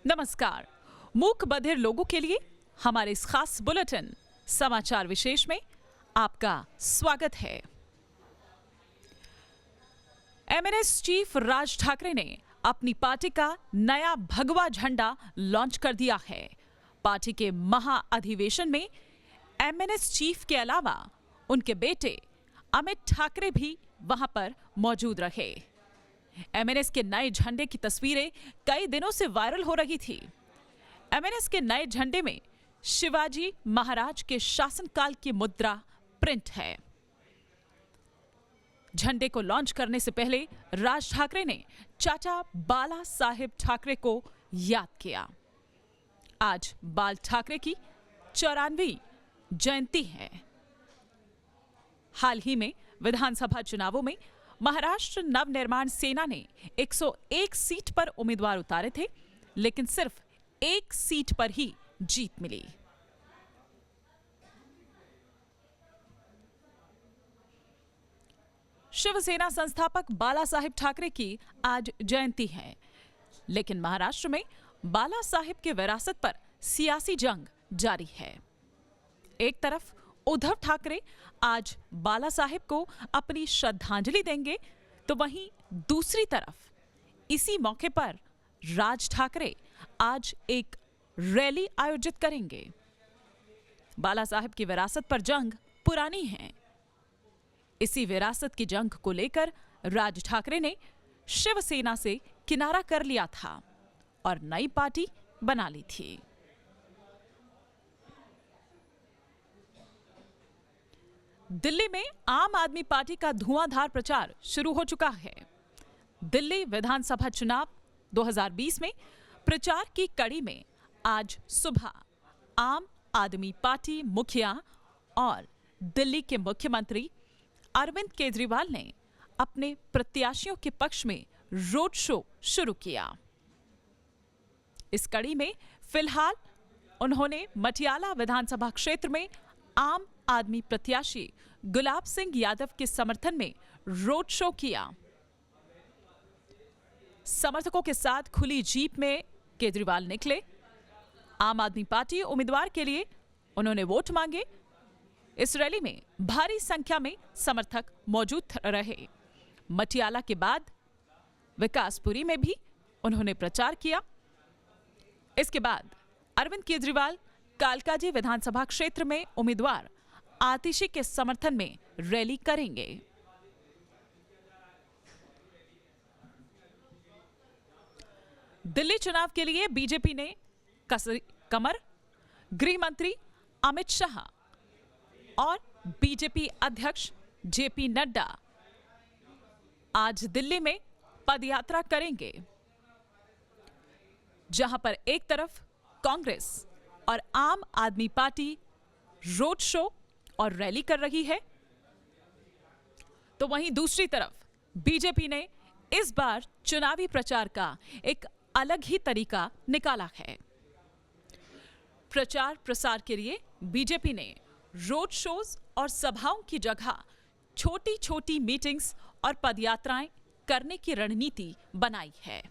नमस्कार। मूक बधिर लोगों के लिए हमारे इस खास बुलेटिन समाचार विशेष में आपका स्वागत है। एमएनएस चीफ राज ठाकरे ने अपनी पार्टी का नया भगवा झंडा लॉन्च कर दिया है। पार्टी के महाअधिवेशन में एमएनएस चीफ के अलावा उनके बेटे अमित ठाकरे भी वहां पर मौजूद रहे। एमएनएस के नए झंडे की तस्वीरें कई दिनों से वायरल हो रही थी। एमएनएस के नए झंडे में शिवाजी महाराज के शासनकाल की मुद्रा प्रिंट है। झंडे को लॉन्च करने से पहले राज ठाकरे ने चाचा बाला साहेब ठाकरे को याद किया। आज बाल ठाकरे की 94वीं जयंती है। हाल ही में विधानसभा चुनावों में महाराष्ट्र नवनिर्माण सेना ने 101 सीट पर उम्मीदवार उतारे थे, लेकिन सिर्फ एक सीट पर ही जीत मिली। शिवसेना संस्थापक बाला साहेब ठाकरे की आज जयंती है, लेकिन महाराष्ट्र में बाला साहेब के विरासत पर सियासी जंग जारी है। एक तरफ उद्धव ठाकरे आज बाला साहेब को अपनी श्रद्धांजलि देंगे, तो वहीं दूसरी तरफ इसी मौके पर राज ठाकरे आज एक रैली आयोजित करेंगे। बाला साहेब की विरासत पर जंग पुरानी है। इसी विरासत की जंग को लेकर राज ठाकरे ने शिवसेना से किनारा कर लिया था और नई पार्टी बना ली थी। दिल्ली में आम आदमी पार्टी का धुआंधार प्रचार शुरू हो चुका है। दिल्ली विधानसभा चुनाव 2020 में प्रचार की कड़ी में आज सुबह आम आदमी पार्टी मुखिया और दिल्ली के मुख्यमंत्री अरविंद केजरीवाल ने अपने प्रत्याशियों के पक्ष में रोड शो शुरू किया। इस कड़ी में फिलहाल उन्होंने मटियाला विधानसभा क्षेत्र में आम आदमी प्रत्याशी गुलाब सिंह यादव के समर्थन में रोड शो किया। समर्थकों के साथ खुली जीप में केजरीवाल निकले। आम आदमी पार्टी उम्मीदवार के लिए उन्होंने वोट मांगे। इस रैली में भारी संख्या में समर्थक मौजूद रहे। मटियाला के बाद विकासपुरी में भी उन्होंने प्रचार किया। इसके बाद अरविंद केजरीवाल कालकाजी विधानसभा क्षेत्र में उम्मीदवार आतिशी के समर्थन में रैली करेंगे। दिल्ली चुनाव के लिए बीजेपी ने कसी कमर। गृह मंत्री अमित शाह और बीजेपी अध्यक्ष जेपी नड्डा आज दिल्ली में पदयात्रा करेंगे, जहां पर एक तरफ कांग्रेस और आम आदमी पार्टी रोड शो और रैली कर रही है, तो वहीं दूसरी तरफ बीजेपी ने इस बार चुनावी प्रचार का एक अलग ही तरीका निकाला है। प्रचार प्रसार के लिए बीजेपी ने रोड शोज और सभाओं की जगह छोटी छोटी मीटिंग्स और पदयात्राएं करने की रणनीति बनाई है।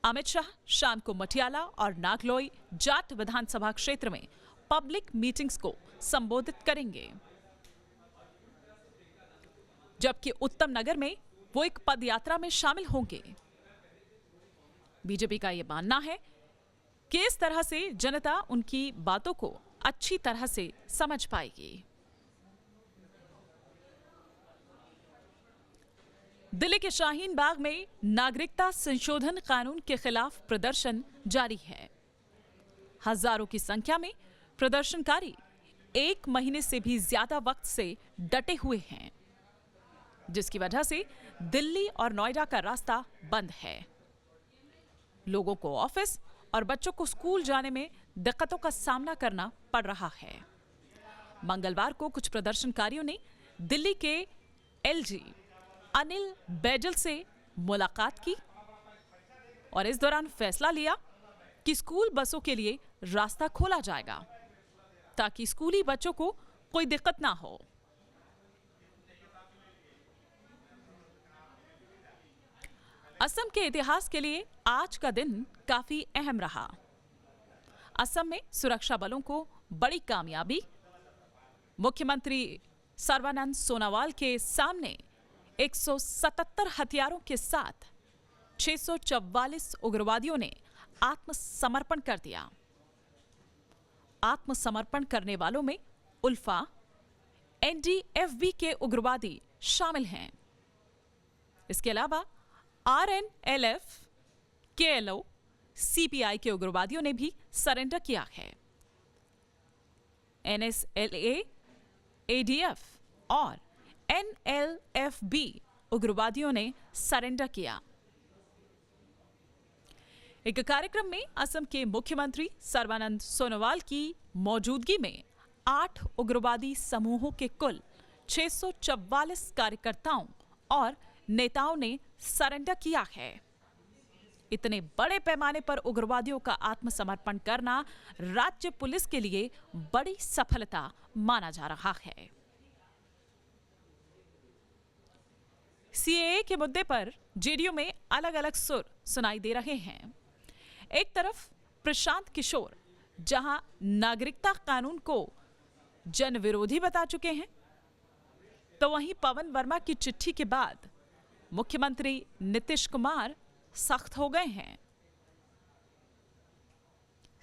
अमित शाह शाम को मटियाला और नागलोई जाट विधानसभा क्षेत्र में पब्लिक मीटिंग्स को संबोधित करेंगे, जबकि उत्तम नगर में वो एक पदयात्रा में शामिल होंगे। बीजेपी का यह मानना है कि इस तरह से जनता उनकी बातों को अच्छी तरह से समझ पाएगी। दिल्ली के शाहीन बाग में नागरिकता संशोधन कानून के खिलाफ प्रदर्शन जारी है। हजारों की संख्या में प्रदर्शनकारी एक महीने से भी ज्यादा वक्त से डटे हुए हैं, जिसकी वजह से दिल्ली और नोएडा का रास्ता बंद है। लोगों को ऑफिस और बच्चों को स्कूल जाने में दिक्कतों का सामना करना पड़ रहा है। मंगलवार को कुछ प्रदर्शनकारियों ने दिल्ली के एलजी अनिल बैजल से मुलाकात की और इस दौरान फैसला लिया कि स्कूल बसों के लिए रास्ता खोला जाएगा, ताकि स्कूली बच्चों को कोई दिक्कत ना हो। असम के इतिहास के लिए आज का दिन काफी अहम रहा। असम में सुरक्षा बलों को बड़ी कामयाबी, मुख्यमंत्री सर्बानंद सोनोवाल के सामने 177 हथियारों के साथ 644 उग्रवादियों ने आत्मसमर्पण कर दिया। आत्मसमर्पण करने वालों में उल्फा, एनडीएफबी के उग्रवादी शामिल हैं। इसके अलावा आरएनएलएफ, केएलओ, सीपीआई के उग्रवादियों ने भी सरेंडर किया है। एनएसएलए, एडीएफ और एनएलएफबी उग्रवादियों ने सरेंडर किया। एक कार्यक्रम में असम के मुख्यमंत्री सर्बानंद सोनोवाल की मौजूदगी में 8 उग्रवादी समूहों के कुल 644 कार्यकर्ताओं और नेताओं ने सरेंडर किया है। इतने बड़े पैमाने पर उग्रवादियों का आत्मसमर्पण करना राज्य पुलिस के लिए बड़ी सफलता माना जा रहा है। सीएए के मुद्दे पर जेडीयू में अलग अलग सुर सुनाई दे रहे हैं। एक तरफ प्रशांत किशोर जहां नागरिकता कानून को जन विरोधी बता चुके हैं, तो वहीं पवन वर्मा की चिट्ठी के बाद मुख्यमंत्री नीतीश कुमार सख्त हो गए हैं।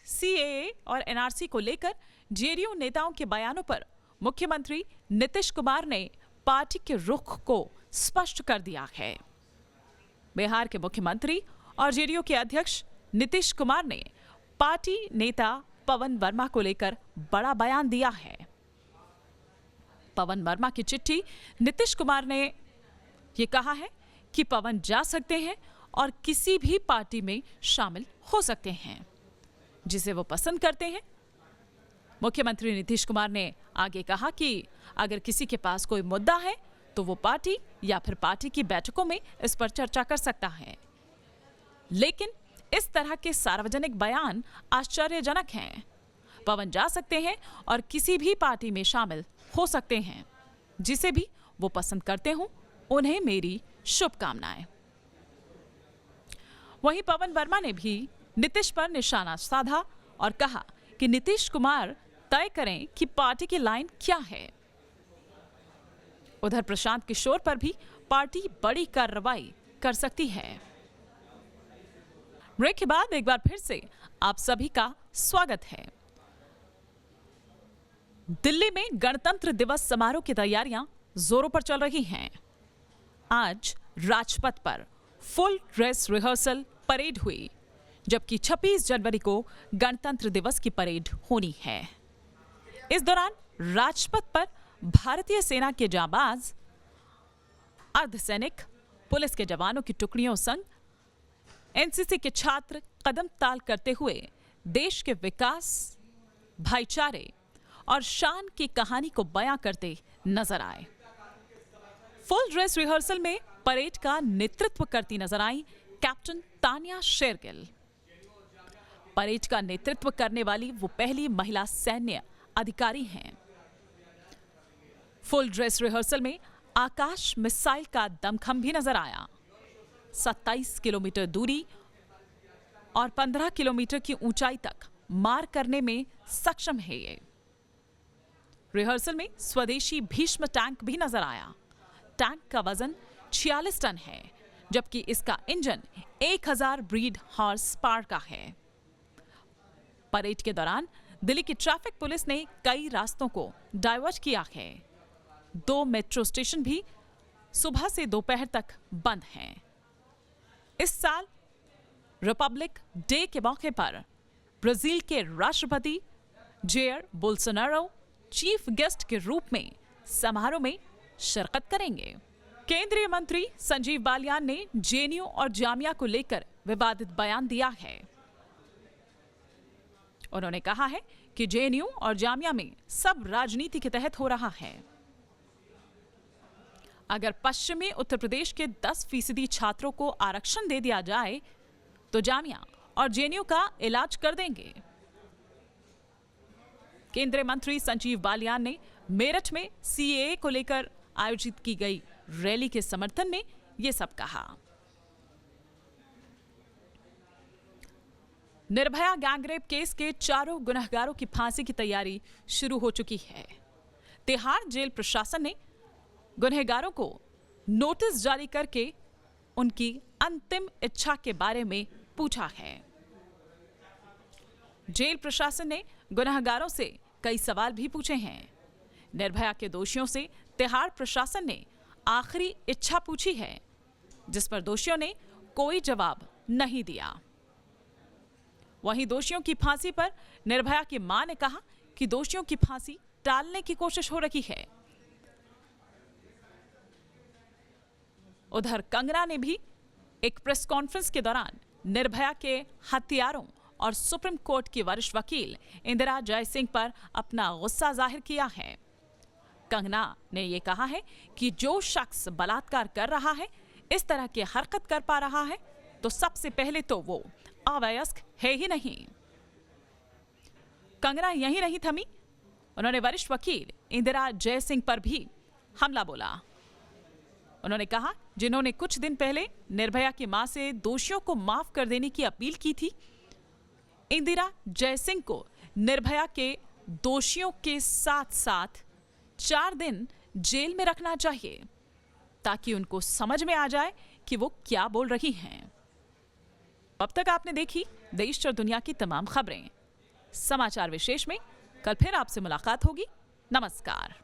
सीएए और एनआरसी को लेकर जेडीयू नेताओं के बयानों पर मुख्यमंत्री नीतीश कुमार ने पार्टी के रुख को स्पष्ट कर दिया है। बिहार के मुख्यमंत्री और जेडीयू के अध्यक्ष नीतीश कुमार ने पार्टी नेता पवन वर्मा को लेकर बड़ा बयान दिया है। पवन वर्मा की चिट्ठी नीतीश कुमार ने यह कहा है कि पवन जा सकते हैं और किसी भी पार्टी में शामिल हो सकते हैं जिसे वो पसंद करते हैं। मुख्यमंत्री नीतीश कुमार ने आगे कहा कि अगर किसी के पास कोई मुद्दा है तो वो पार्टी या फिर पार्टी की बैठकों में इस पर चर्चा कर सकता है। लेकिन इस तरह के सार्वजनिक बयान आश्चर्यजनक हैं। पवन जा सकते हैं और किसी भी पार्टी में शामिल हो सकते हैं, जिसे भी वो पसंद करते हों, उन्हें मेरी शुभकामनाएं। वहीं पवन वर्मा ने भी नीतीश पर निशाना साधा और कहा कि नीतीश कुमार तय करें कि पार्टी की लाइन क्या है। उधर प्रशांत किशोर पर भी पार्टी बड़ी कार्रवाई कर सकती है। ब्रेक के बाद एक बार फिर से आप सभी का स्वागत है। दिल्ली में गणतंत्र दिवस समारोह की तैयारियां जोरों पर चल रही हैं। आज राजपथ पर फुल ड्रेस रिहर्सल परेड हुई, जबकि 26 जनवरी को गणतंत्र दिवस की परेड होनी है। इस दौरान राजपथ पर भारतीय सेना के जांबाज, अर्धसैनिक, पुलिस के जवानों की टुकड़ियों संग एनसीसी के छात्र कदम ताल करते हुए देश के विकास, भाईचारे और शान की कहानी को बयां करते नजर आए। फुल ड्रेस रिहर्सल में परेड का नेतृत्व करती नजर आई कैप्टन तानिया शेरगिल। परेड का नेतृत्व करने वाली वो पहली महिला सैन्य अधिकारी हैं। फुल ड्रेस रिहर्सल में आकाश मिसाइल का दमखम भी नजर आया। 27 किलोमीटर दूरी और 15 किलोमीटर की ऊंचाई तक मार करने में सक्षम है ये। रिहर्सल में स्वदेशी भीष्म टैंक भी नजर आया। टैंक का वजन 46 टन है, जबकि इसका इंजन 1000 ब्रीड हॉर्स पावर का है। परेड के दौरान दिल्ली की ट्रैफिक पुलिस ने कई रास्तों को डाइवर्ट किया है। 2 मेट्रो स्टेशन भी सुबह से दोपहर तक बंद हैं। इस साल रिपब्लिक डे के मौके पर ब्राजील के राष्ट्रपति जेयर बोल्सोनारो चीफ गेस्ट के रूप में समारोह में शिरकत करेंगे। केंद्रीय मंत्री संजीव बालियान ने जेएनयू और जामिया को लेकर विवादित बयान दिया है। उन्होंने कहा है कि जेएनयू और जामिया में सब राजनीति के तहत हो रहा है। अगर पश्चिमी उत्तर प्रदेश के 10% छात्रों को आरक्षण दे दिया जाए तो जामिया और जेएनयू का इलाज कर देंगे। केंद्रीय मंत्री संजीव बालियान ने मेरठ में सीएए को लेकर आयोजित की गई रैली के समर्थन में यह सब कहा। निर्भया गैंगरेप केस के चारों गुनहगारों की फांसी की तैयारी शुरू हो चुकी है। तिहाड़ जेल प्रशासन ने गुनहगारों को नोटिस जारी करके उनकी अंतिम इच्छा के बारे में पूछा है। जेल प्रशासन ने गुनहगारों से कई सवाल भी पूछे हैं। निर्भया के दोषियों से तिहाड़ प्रशासन ने आखिरी इच्छा पूछी है, जिस पर दोषियों ने कोई जवाब नहीं दिया। वहीं दोषियों की फांसी पर निर्भया की मां ने कहा कि दोषियों की फांसी टालने की कोशिश हो रही है। उधर कंगना ने भी एक प्रेस कॉन्फ्रेंस के दौरान निर्भया के हत्यारों और सुप्रीम कोर्ट की वरिष्ठ वकील इंदिरा जयसिंह पर अपना गुस्सा जाहिर किया है। कंगना ने यह कहा है कि जो शख्स बलात्कार कर रहा है, इस तरह की हरकत कर पा रहा है, तो सबसे पहले तो वो अवयस्क है ही नहीं। कंगना यही नहीं थमी, उन्होंने वरिष्ठ वकील इंदिरा जयसिंह पर भी हमला बोला। उन्होंने कहा, जिन्होंने कुछ दिन पहले निर्भया की मां से दोषियों को माफ कर देने की अपील की थी, इंदिरा जयसिंह को निर्भया के दोषियों के साथ साथ 4 दिन जेल में रखना चाहिए, ताकि उनको समझ में आ जाए कि वो क्या बोल रही हैं। अब तक आपने देखी देश और दुनिया की तमाम खबरें। समाचार विशेष में कल फिर आपसे मुलाकात होगी। नमस्कार।